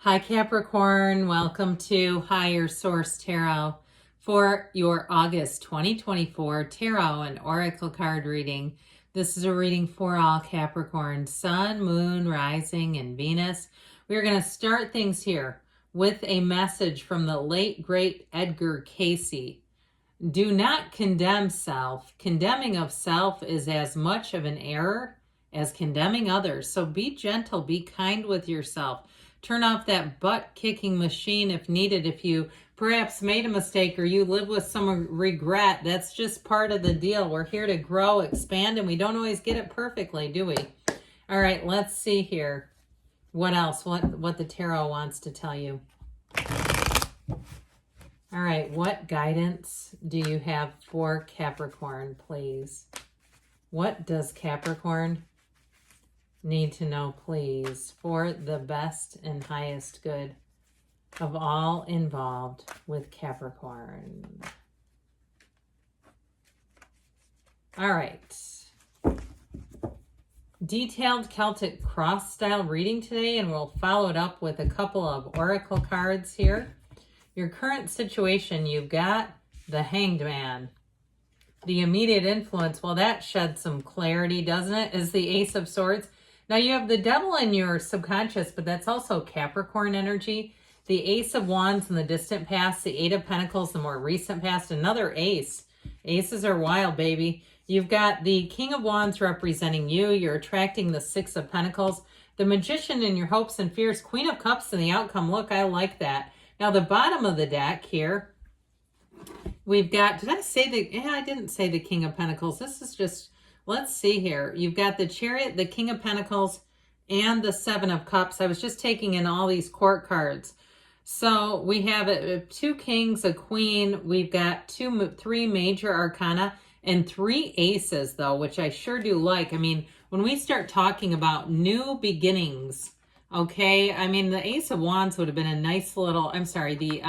Hi Capricorn, welcome to Higher Source Tarot for your August 2024 Tarot and Oracle card reading. This is a reading for all Capricorn, Sun, Moon, Rising, and Venus. We're going to start things here with a message from the late, great Edgar Cayce. Do not condemn self. Condemning of self is as much of an error as condemning others. So be gentle, be kind with yourself. Turn off that butt-kicking machine if needed. If you perhaps made a mistake or you live with some regret, that's just part of the deal. We're here to grow, expand, and we don't always get it perfectly, do we? All right, let's see here. What else? What the tarot wants to tell you. All right, what guidance do you have for Capricorn, please? What does Capricorn need to know, please, for the best and highest good of all involved with Capricorn? All right. Detailed Celtic cross style reading today, and we'll follow it up with a couple of oracle cards here. Your current situation, you've got the Hanged Man. The immediate influence, well, that sheds some clarity, doesn't it? Is the Ace of Swords. Now you have the Devil in your subconscious, but that's also Capricorn energy. The Ace of Wands in the distant past, the Eight of Pentacles, the more recent past, another ace. Aces are wild, baby. You've got the King of Wands representing you. You're attracting the Six of Pentacles. The Magician in your hopes and fears. Queen of Cups in the outcome. Look, I like that. Now the bottom of the deck here, we've got, did I say the, yeah, I didn't say the King of Pentacles. This is just, let's see here. You've got the Chariot, the King of Pentacles, and the Seven of Cups. I was just taking in all these court cards. So we have two kings, a queen. We've got three major arcana and three aces, though, which I sure do like. I mean, when we start talking about new beginnings, okay, I mean, the Ace of Wands would have been a nice little, I'm sorry, the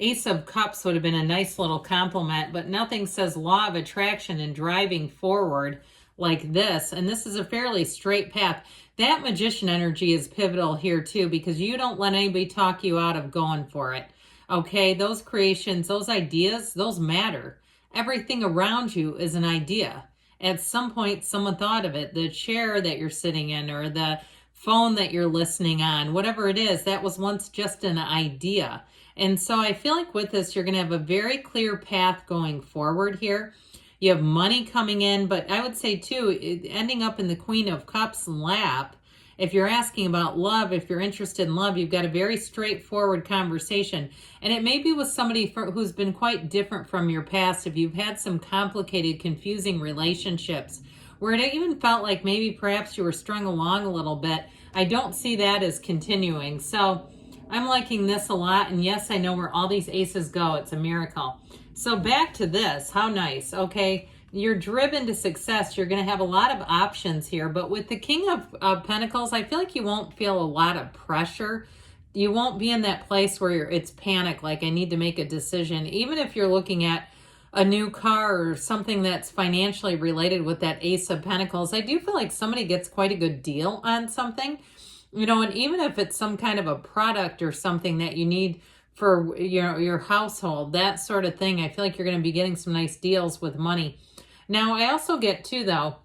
Ace of Cups would have been a nice little compliment, but nothing says law of attraction and driving forward like this. And this is a fairly straight path. That Magician energy is pivotal here too, because you don't let anybody talk you out of going for it. Okay, those creations, those ideas, those matter. Everything around you is an idea. At some point, someone thought of it. The chair that you're sitting in or the phone that you're listening on, whatever it is, that was once just an idea. And so I feel like with this, you're going to have a very clear path going forward here. You have money coming in, but I would say too, ending up in the Queen of Cups lap, if you're asking about love, if you're interested in love, you've got a very straightforward conversation. And it may be with somebody who's been quite different from your past. If you've had some complicated, confusing relationships, where it even felt like maybe perhaps you were strung along a little bit, I don't see that as continuing. So I'm liking this a lot. And yes, I know where all these aces go. It's a miracle. So back to this. How nice. Okay. You're driven to success. You're going to have a lot of options here. But with the King of Pentacles, I feel like you won't feel a lot of pressure. You won't be in that place where it's panic, like I need to make a decision. Even if you're looking at a new car or something that's financially related with that Ace of Pentacles, I do feel like somebody gets quite a good deal on something, you know, and even if it's some kind of a product or something that you need for your household, that sort of thing, I feel like you're going to be getting some nice deals with money. Now, I also get too, though,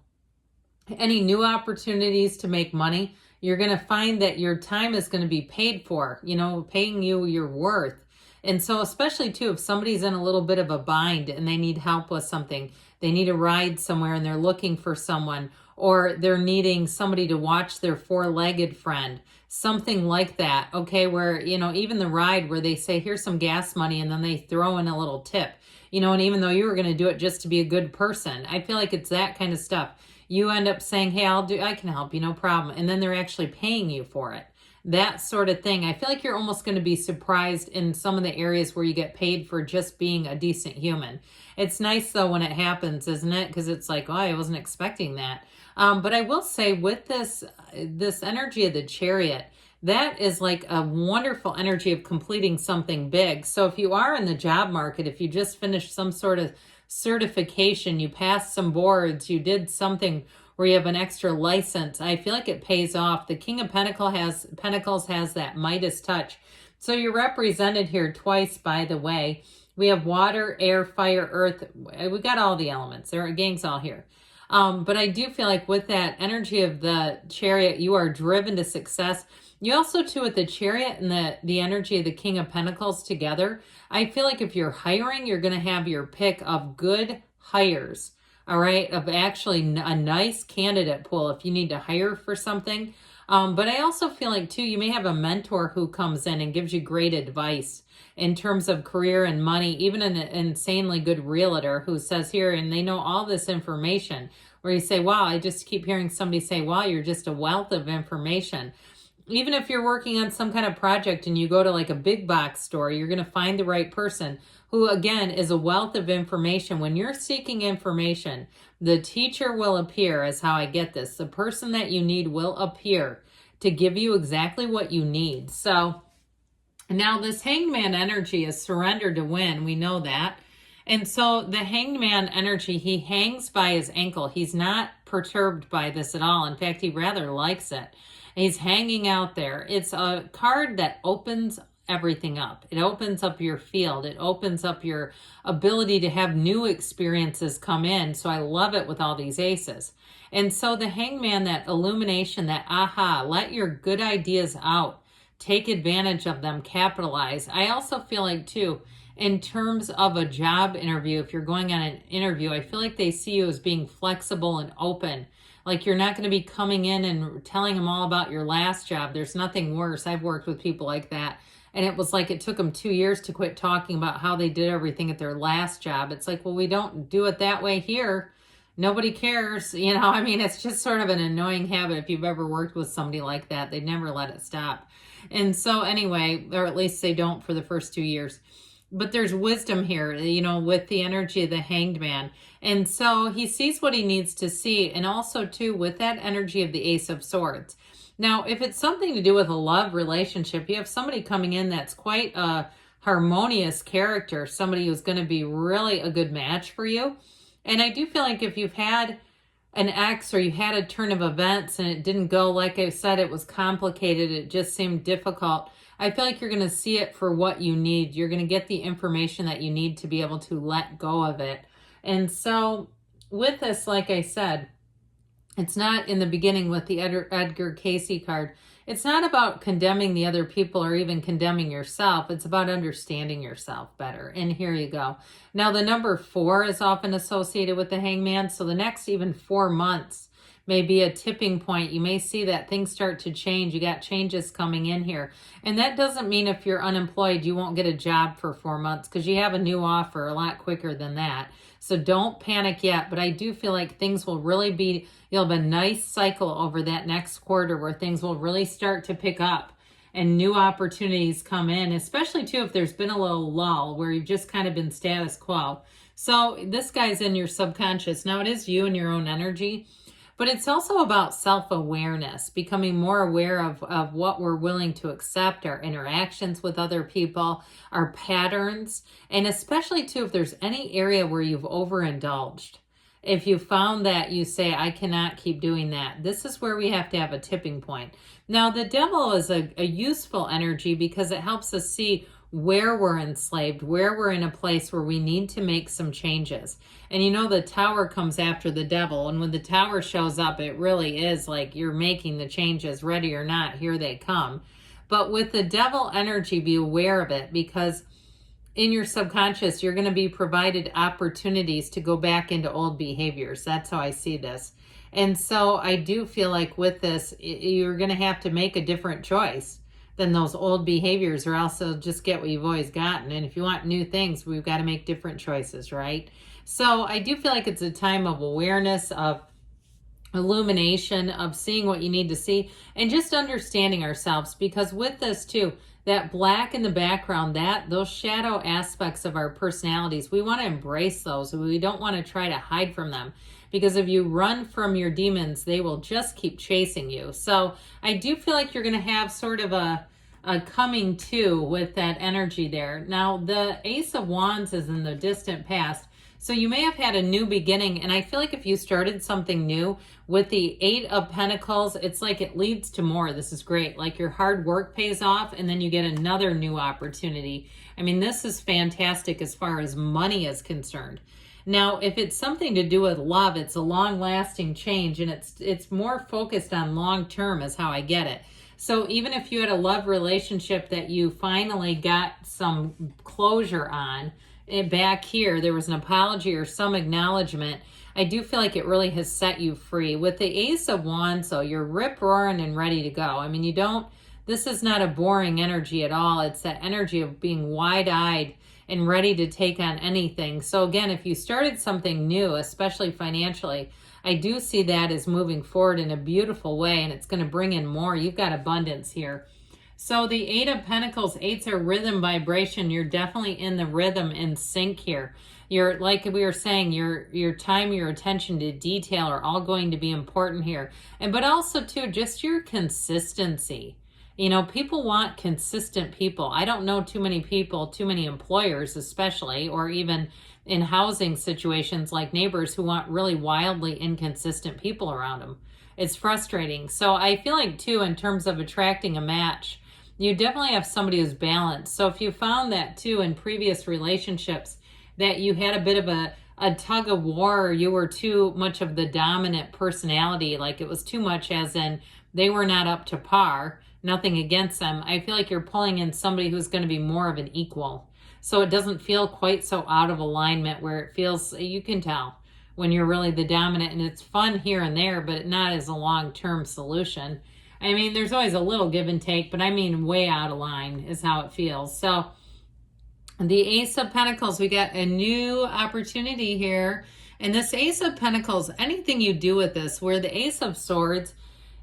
any new opportunities to make money, you're going to find that your time is going to be paid for, you know, paying you your worth. And so especially too, if somebody's in a little bit of a bind and they need help with something, they need a ride somewhere and they're looking for someone, or they're needing somebody to watch their four-legged friend, something like that. Okay. Where, you know, even the ride where they say, here's some gas money, and then they throw in a little tip, you know, and even though you were going to do it just to be a good person, I feel like it's that kind of stuff. You end up saying, hey, I can help you, no problem. And then they're actually paying you for it. That sort of thing. I feel like you're almost going to be surprised in some of the areas where you get paid for just being a decent human. It's nice though when it happens, isn't it? Because it's like, oh, I wasn't expecting that. But I will say with this energy of the Chariot, that is like a wonderful energy of completing something big. So if you are in the job market, if you just finished some sort of certification, you passed some boards, you did something where you have an extra license, I feel like it pays off. The King of Pentacles has that Midas touch. So you're represented here twice, by the way. We have water, air, fire, earth. We got all the elements. Our gang's all here. But I do feel like with that energy of the Chariot, you are driven to success. You also, too, with the Chariot and the energy of the King of Pentacles together, I feel like if you're hiring, you're going to have your pick of good hires, all right, of actually a nice candidate pool if you need to hire for something. But I also feel like, too, you may have a mentor who comes in and gives you great advice in terms of career and money, even an insanely good realtor who says here, and they know all this information, where you say, wow, I just keep hearing somebody say, wow, you're just a wealth of information. Even if you're working on some kind of project and you go to like a big box store, you're going to find the right person who, again, is a wealth of information. When you're seeking information, the teacher will appear, as how I get this. The person that you need will appear to give you exactly what you need. So now this Hanged Man energy is surrender to win. We know that. And so the Hanged Man energy, he hangs by his ankle. He's not perturbed by this at all. In fact, he rather likes it. He's hanging out there. It's a card that opens everything up. It opens up your field. It opens up your ability to have new experiences come in. So I love it with all these aces. And so the Hanged Man, that illumination, that aha, let your good ideas out. Take advantage of them. Capitalize. I also feel like, too, in terms of a job interview, if you're going on an interview, I feel like they see you as being flexible and open. Like you're not going to be coming in and telling them all about your last job. There's nothing worse. I've worked with people like that. And it was like it took them 2 years to quit talking about how they did everything at their last job. It's like, well, we don't do it that way here. Nobody cares. You know, I mean, it's just sort of an annoying habit. If you've ever worked with somebody like that, they'd never let it stop. And so anyway, or at least they don't for the first 2 years. But there's wisdom here, you know, with the energy of the Hanged Man. And so he sees what he needs to see. And also, too, with that energy of the Ace of Swords. Now, if it's something to do with a love relationship, you have somebody coming in that's quite a harmonious character, somebody who's going to be really a good match for you. And I do feel like if you've had an ex or you had a turn of events and it didn't go, like I said, it was complicated, it just seemed difficult, I feel like you're going to see it for what you need. You're going to get the information that you need to be able to let go of it. And so with this, like I said, it's not in the beginning with the Edgar Cayce card. It's not about condemning the other people or even condemning yourself. It's about understanding yourself better. And here you go. Now, the number 4 is often associated with the Hangman. So the next even 4 months may be a tipping point. You may see that things start to change. You got changes coming in here. And that doesn't mean if you're unemployed, you won't get a job for 4 months, because you have a new offer a lot quicker than that. So don't panic yet. But I do feel like things will really be, you'll have a nice cycle over that next quarter where things will really start to pick up and new opportunities come in, especially too if there's been a little lull where you've just kind of been status quo. So this guy's in your subconscious. Now it is you and your own energy. But it's also about self-awareness, becoming more aware of what we're willing to accept, our interactions with other people, our patterns, and especially, too, if there's any area where you've overindulged. If you found that you say, I cannot keep doing that, this is where we have to have a tipping point. Now, the Devil is a useful energy because it helps us see where we're enslaved, where we're in a place where we need to make some changes. And you know, the Tower comes after the Devil. And when the Tower shows up, it really is like you're making the changes, ready or not, here they come. But with the Devil energy, be aware of it, because in your subconscious, you're going to be provided opportunities to go back into old behaviors. That's how I see this. And so I do feel like with this, you're going to have to make a different choice than those old behaviors, or else they'll just get what you've always gotten. And if you want new things, we've got to make different choices, right? So I do feel like it's a time of awareness, of illumination, of seeing what you need to see, and just understanding ourselves. Because with this too, that black in the background, those shadow aspects of our personalities, we want to embrace those. We don't want to try to hide from them. Because if you run from your demons, they will just keep chasing you. So I do feel like you're going to have sort of a coming to with that energy there. Now, the Ace of Wands is in the distant past. So you may have had a new beginning, and I feel like if you started something new with the Eight of Pentacles, it's like it leads to more. This is great. Like your hard work pays off, and then you get another new opportunity. I mean, this is fantastic as far as money is concerned. Now, if it's something to do with love, it's a long-lasting change, and it's more focused on long-term is how I get it. So even if you had a love relationship that you finally got some closure on, back here, there was an apology or some acknowledgement, I do feel like it really has set you free. With the Ace of Wands, though, you're rip-roaring and ready to go. I mean, this is not a boring energy at all. It's that energy of being wide-eyed and ready to take on anything. So again, if you started something new, especially financially, I do see that as moving forward in a beautiful way, and it's going to bring in more. You've got abundance here. So the Eight of Pentacles, eights are rhythm, vibration. You're definitely in the rhythm and sync here. You're, like we were saying, your time, your attention to detail are all going to be important here. But also too, just your consistency. You know, people want consistent people. I don't know too many people, too many employers especially, or even in housing situations like neighbors who want really wildly inconsistent people around them. It's frustrating. So I feel like too, in terms of attracting a match, you definitely have somebody who's balanced. So if you found that too in previous relationships, that you had a bit of a tug of war, or you were too much of the dominant personality, like it was too much as in they were not up to par, nothing against them. I feel like you're pulling in somebody who's going to be more of an equal. So it doesn't feel quite so out of alignment where it feels, you can tell when you're really the dominant, and it's fun here and there, but not as a long-term solution. I mean, there's always a little give and take, but I mean way out of line is how it feels. So the Ace of Pentacles, we got a new opportunity here. And this Ace of Pentacles, anything you do with this, where the Ace of Swords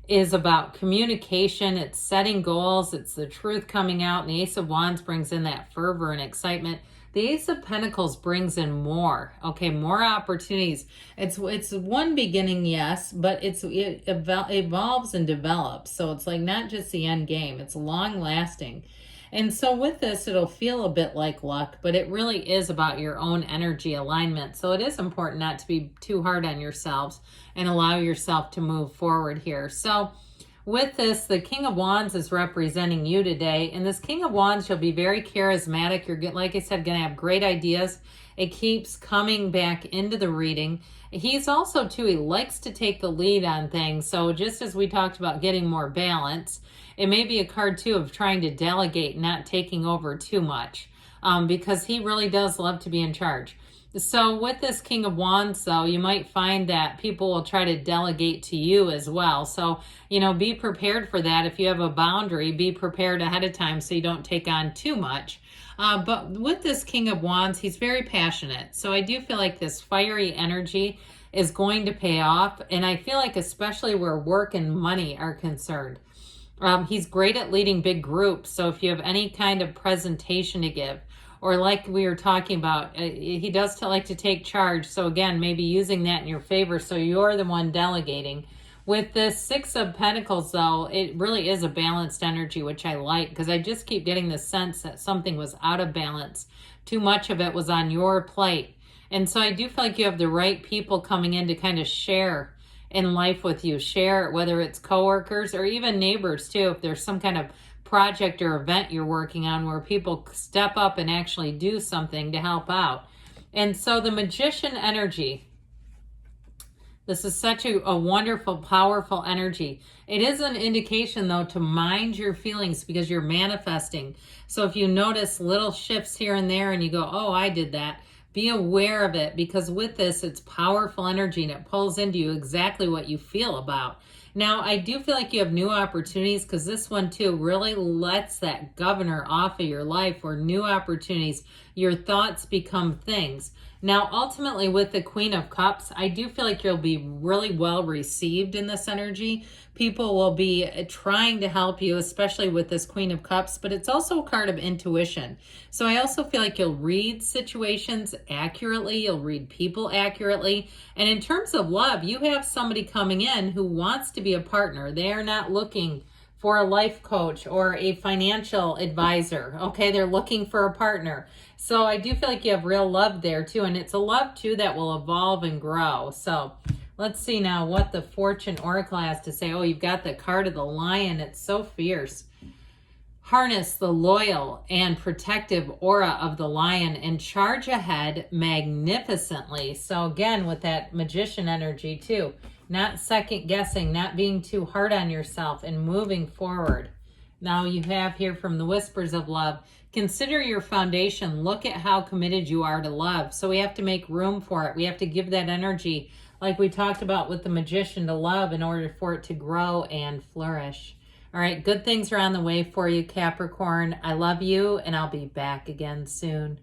is about communication, it's setting goals, it's the truth coming out, and the Ace of Wands brings in that fervor and excitement. The Ace of Pentacles brings in more, okay, more opportunities. It's one beginning, yes, but it evolves and develops. So it's like not just the end game, it's long lasting. And so with this, it'll feel a bit like luck, but it really is about your own energy alignment. So it is important not to be too hard on yourselves and allow yourself to move forward here. So with this, the King of Wands is representing you today. And this King of Wands, you'll be very charismatic. You're, like I said, going to have great ideas. It keeps coming back into the reading. He's also, too, he likes to take the lead on things. So just as we talked about getting more balance, it may be a card, too, of trying to delegate, not taking over too much, because he really does love to be in charge. So with this King of Wands, though, you might find that people will try to delegate to you as well. So, you know, be prepared for that. If you have a boundary, be prepared ahead of time so you don't take on too much. But with this King of Wands, he's very passionate. So I do feel like this fiery energy is going to pay off. And I feel like especially where work and money are concerned. He's great at leading big groups. So if you have any kind of presentation to give, or like we were talking about, he does like to take charge. So again, maybe using that in your favor so you're the one delegating. With this Six of Pentacles, though, it really is a balanced energy, which I like, because I just keep getting the sense that something was out of balance. Too much of it was on your plate. And so I do feel like you have the right people coming in to kind of share in life with you. Share, whether it's coworkers or even neighbors, too, if there's some kind of project or event you're working on where people step up and actually do something to help out. And so the Magician energy, this is such a wonderful, powerful energy. It is an indication, though, to mind your feelings because you're manifesting. So if you notice little shifts here and there and you go, oh, I did that, be aware of it, because with this, it's powerful energy and it pulls into you exactly what you feel about. Now, I do feel like you have new opportunities, because this one, too, really lets that governor off of your life, where new opportunities, your thoughts become things. Now, ultimately, with the Queen of Cups, I do feel like you'll be really well received in this energy. People will be trying to help you, especially with this Queen of Cups, but it's also a card of intuition. So I also feel like you'll read situations accurately, you'll read people accurately. And in terms of love, you have somebody coming in who wants to be a partner. They are not looking for a life coach or a financial advisor. Okay, they're looking for a partner. So I do feel like you have real love there too, and it's a love too that will evolve and grow. So let's see now what the Fortune Oracle has to say. Oh, you've got the card of the Lion. It's so fierce. Harness the loyal and protective aura of the Lion and charge ahead magnificently. So again, with that Magician energy too, not second guessing, not being too hard on yourself, and moving forward. Now you have here from the Whispers of Love, consider your foundation. Look at how committed you are to love. So we have to make room for it. We have to give that energy, like we talked about with the Magician, to love in order for it to grow and flourish. All right, good things are on the way for you, Capricorn. I love you, and I'll be back again soon.